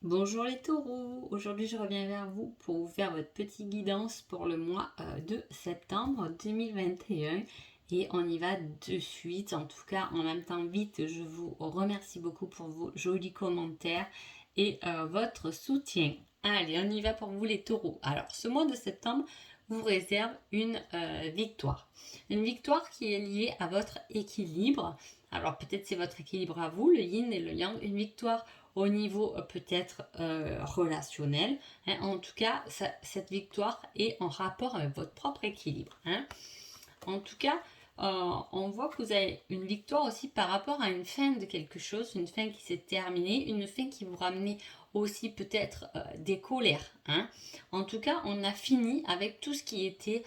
Bonjour les taureaux, aujourd'hui je reviens vers vous pour vous faire votre petite guidance pour le mois de septembre 2021 et on y va de suite, en tout cas en même temps vite, je vous remercie beaucoup pour vos jolis commentaires et votre soutien. Allez, on y va pour vous les taureaux. Alors ce mois de septembre vous réserve une victoire qui est liée à votre équilibre. Alors peut-être c'est votre équilibre à vous, le yin et le yang, une victoire au niveau peut-être relationnel. Hein. En tout cas, cette victoire est en rapport avec votre propre équilibre. Hein. En tout cas, on voit que vous avez une victoire aussi par rapport à une fin de quelque chose, une fin qui s'est terminée, une fin qui vous ramenait aussi peut-être des colères. Hein. En tout cas, on a fini avec tout ce qui était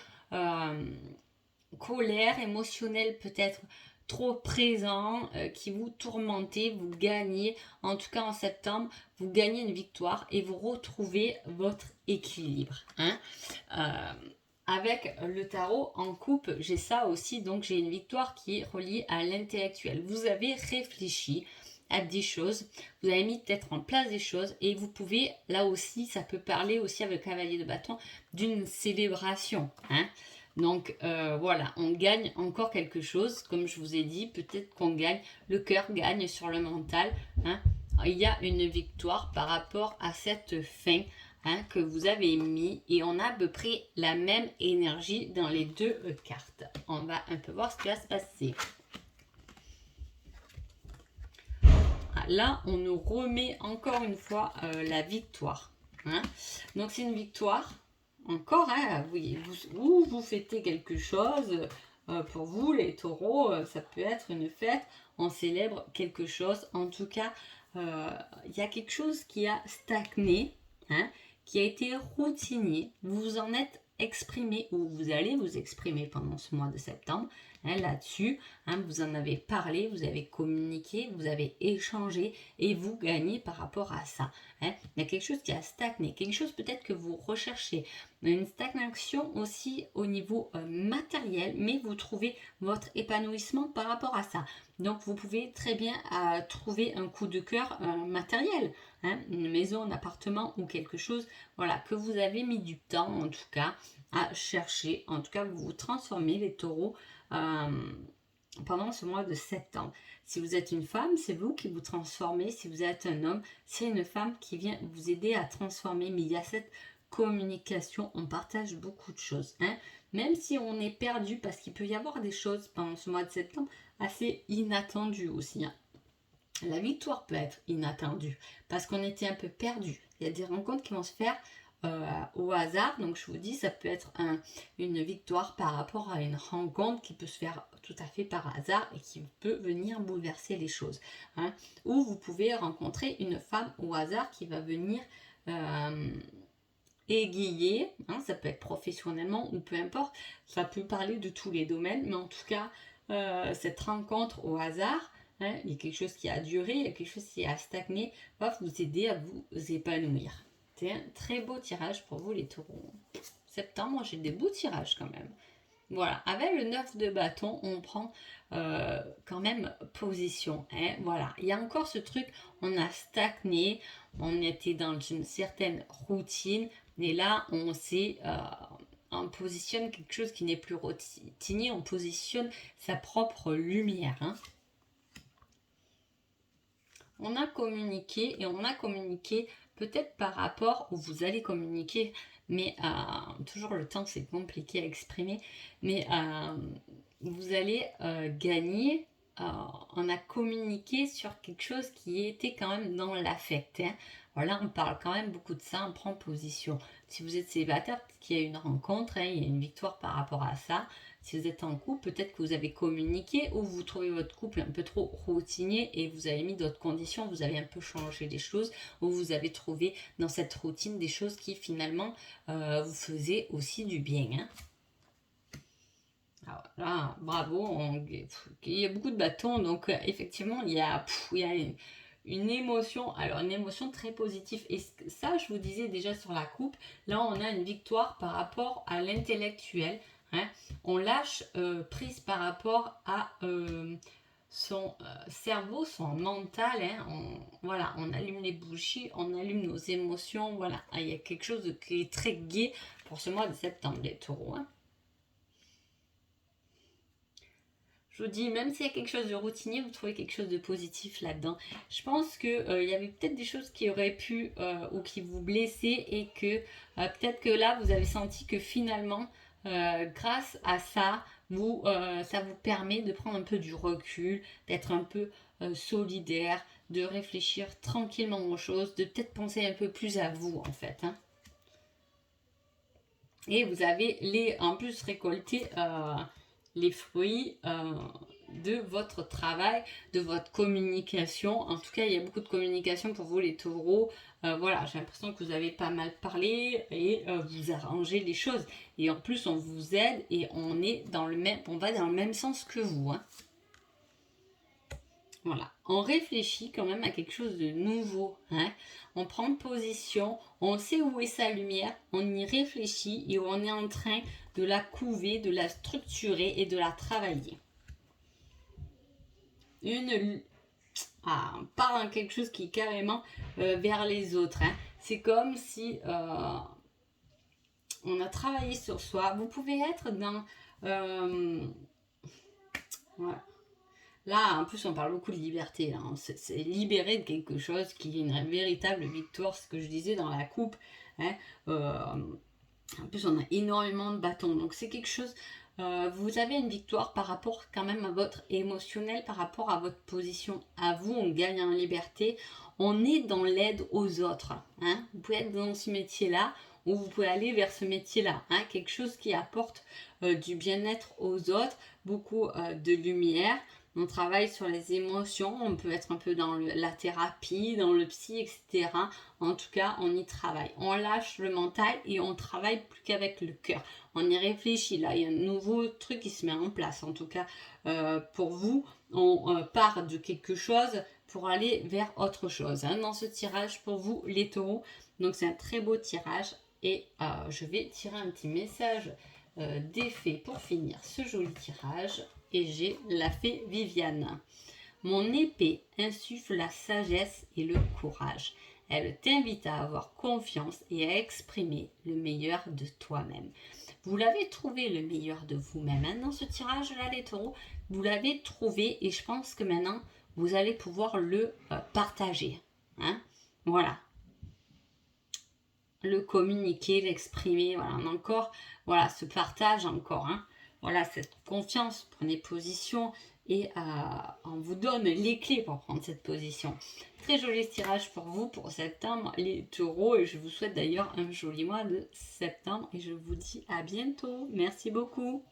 colère, émotionnelle peut-être trop présent, qui vous tourmentez, vous gagnez, en tout cas en septembre, vous gagnez une victoire et vous retrouvez votre équilibre. Hein. Avec le tarot en coupe, j'ai ça aussi, donc j'ai une victoire qui est reliée à l'intellectuel. Vous avez réfléchi à des choses, vous avez mis peut-être en place des choses et vous pouvez, là aussi, ça peut parler aussi avec le cavalier de bâton, d'une célébration. Hein. Donc voilà, on gagne encore quelque chose, comme je vous ai dit, peut-être qu'on gagne, le cœur gagne sur le mental. Hein. Il y a une victoire par rapport à cette fin. Hein, que vous avez mis et on a à peu près la même énergie dans les deux cartes. On va un peu voir ce qui va se passer. Là, on nous remet encore une fois la victoire. Hein. Donc c'est une victoire. Encore, hein, vous fêtez quelque chose. Pour vous, les taureaux, ça peut être une fête. On célèbre quelque chose. En tout cas, il y a quelque chose qui a stagné. Hein, qui a été routinier, vous vous en êtes exprimé ou vous allez vous exprimer pendant ce mois de septembre là-dessus. Hein, vous en avez parlé, vous avez communiqué, vous avez échangé et vous gagnez par rapport à ça. Hein. Il y a quelque chose qui a stagné, quelque chose peut-être que vous recherchez. Une stagnation aussi au niveau matériel, mais vous trouvez votre épanouissement par rapport à ça. Donc vous pouvez très bien trouver un coup de cœur matériel. Hein, une maison, un appartement ou quelque chose, voilà, que vous avez mis du temps en tout cas à chercher. En tout cas, vous vous transformez les taureaux pendant ce mois de septembre. Si vous êtes une femme, c'est vous qui vous transformez. Si vous êtes un homme, c'est une femme qui vient vous aider à transformer. Mais il y a cette communication, on partage beaucoup de choses. Hein. Même si on est perdu, parce qu'il peut y avoir des choses pendant ce mois de septembre assez inattendues aussi. Hein. La victoire peut être inattendue parce qu'on était un peu perdu. Il y a des rencontres qui vont se faire au hasard. Donc je vous dis, ça peut être une victoire par rapport à une rencontre qui peut se faire tout à fait par hasard et qui peut venir bouleverser les choses. Hein. Ou vous pouvez rencontrer une femme au hasard qui va venir aiguiller. Hein, ça peut être professionnellement ou peu importe. Ça peut parler de tous les domaines. Mais en tout cas, cette rencontre au hasard, hein, il y a quelque chose qui a duré, il y a quelque chose qui a stagné, va vous aider à vous épanouir. C'est un très beau tirage pour vous les taureaux. Septembre, j'ai des beaux tirages quand même. Voilà, avec le 9 de bâton, on prend quand même position. Hein, voilà, il y a encore ce truc, on a stagné, on était dans une certaine routine, et là, on positionne quelque chose qui n'est plus routinier, on positionne sa propre lumière. Hein. On a communiqué et on a communiqué peut-être par rapport où vous allez communiquer, mais toujours le temps c'est compliqué à exprimer, mais vous allez gagner. On a communiqué sur quelque chose qui était quand même dans l'affect. Hein. Voilà, on parle quand même beaucoup de ça, on prend position. Si vous êtes célibataire, peut-être qu'il y a une rencontre, hein, il y a une victoire par rapport à ça. Si vous êtes en couple, peut-être que vous avez communiqué ou vous trouvez votre couple un peu trop routinier et vous avez mis d'autres conditions, vous avez un peu changé les choses ou vous avez trouvé dans cette routine des choses qui finalement vous faisaient aussi du bien. Hein. Alors là, bravo, il y a beaucoup de bâtons, donc effectivement, il y a une émotion, alors une émotion très positive. Et ça, je vous disais déjà sur la coupe, là, on a une victoire par rapport à l'intellectuel. Hein. On lâche prise par rapport à son cerveau, son mental, hein, voilà, on allume les bougies, on allume nos émotions, voilà. Il y a quelque chose qui est très gai pour ce mois de septembre, les taureaux. Hein. Je vous dis, même s'il y a quelque chose de routinier, vous trouvez quelque chose de positif là-dedans. Je pense qu'il y avait peut-être des choses qui auraient pu ou qui vous blessaient et que peut-être que là, vous avez senti que finalement, grâce à ça, ça vous permet de prendre un peu du recul, d'être un peu solidaire, de réfléchir tranquillement aux choses, de peut-être penser un peu plus à vous en fait. Hein. Et vous avez en plus récolté les fruits de votre travail, de votre communication. En tout cas, il y a beaucoup de communication pour vous les taureaux. Voilà, j'ai l'impression que vous avez pas mal parlé et vous arrangez les choses. Et en plus, on vous aide et on va dans le même sens que vous. Hein. Voilà, on réfléchit quand même à quelque chose de nouveau. Hein. On prend position, on sait où est sa lumière, on y réfléchit et on est en train de la couver, de la structurer et de la travailler. On part dans quelque chose qui est carrément vers les autres. Hein. C'est comme si on a travaillé sur soi. Vous pouvez être dans... ouais. Là, en plus, on parle beaucoup de liberté. Hein. C'est libérer de quelque chose qui est une véritable victoire, ce que je disais dans la coupe. Hein. En plus, on a énormément de bâtons. Donc, c'est quelque chose... vous avez une victoire par rapport quand même à votre émotionnel, par rapport à votre position à vous. On gagne en liberté. On est dans l'aide aux autres. Hein. Vous pouvez être dans ce métier-là ou vous pouvez aller vers ce métier-là. Hein. Quelque chose qui apporte du bien-être aux autres, beaucoup de lumière. On travaille sur les émotions, on peut être un peu dans la thérapie, dans le psy, etc. En tout cas, on y travaille. On lâche le mental et on travaille plus qu'avec le cœur. On y réfléchit. Là, il y a un nouveau truc qui se met en place. En tout cas, pour vous, on part de quelque chose pour aller vers autre chose. Hein, dans ce tirage pour vous, les taureaux. Donc, c'est un très beau tirage. Et je vais tirer un petit message d'effet pour finir ce joli tirage. Et j'ai la fée Viviane. Mon épée insuffle la sagesse et le courage. Elle t'invite à avoir confiance et à exprimer le meilleur de toi-même. Vous l'avez trouvé le meilleur de vous-même. Hein, dans ce tirage-là, les taureaux, vous l'avez trouvé et je pense que maintenant, vous allez pouvoir le partager. Hein, voilà. Le communiquer, l'exprimer, voilà, encore, voilà, ce partage encore, hein. Voilà, cette confiance, prenez position et on vous donne les clés pour prendre cette position. Très joli tirage pour vous pour septembre, les taureaux, et je vous souhaite d'ailleurs un joli mois de septembre et je vous dis à bientôt. Merci beaucoup.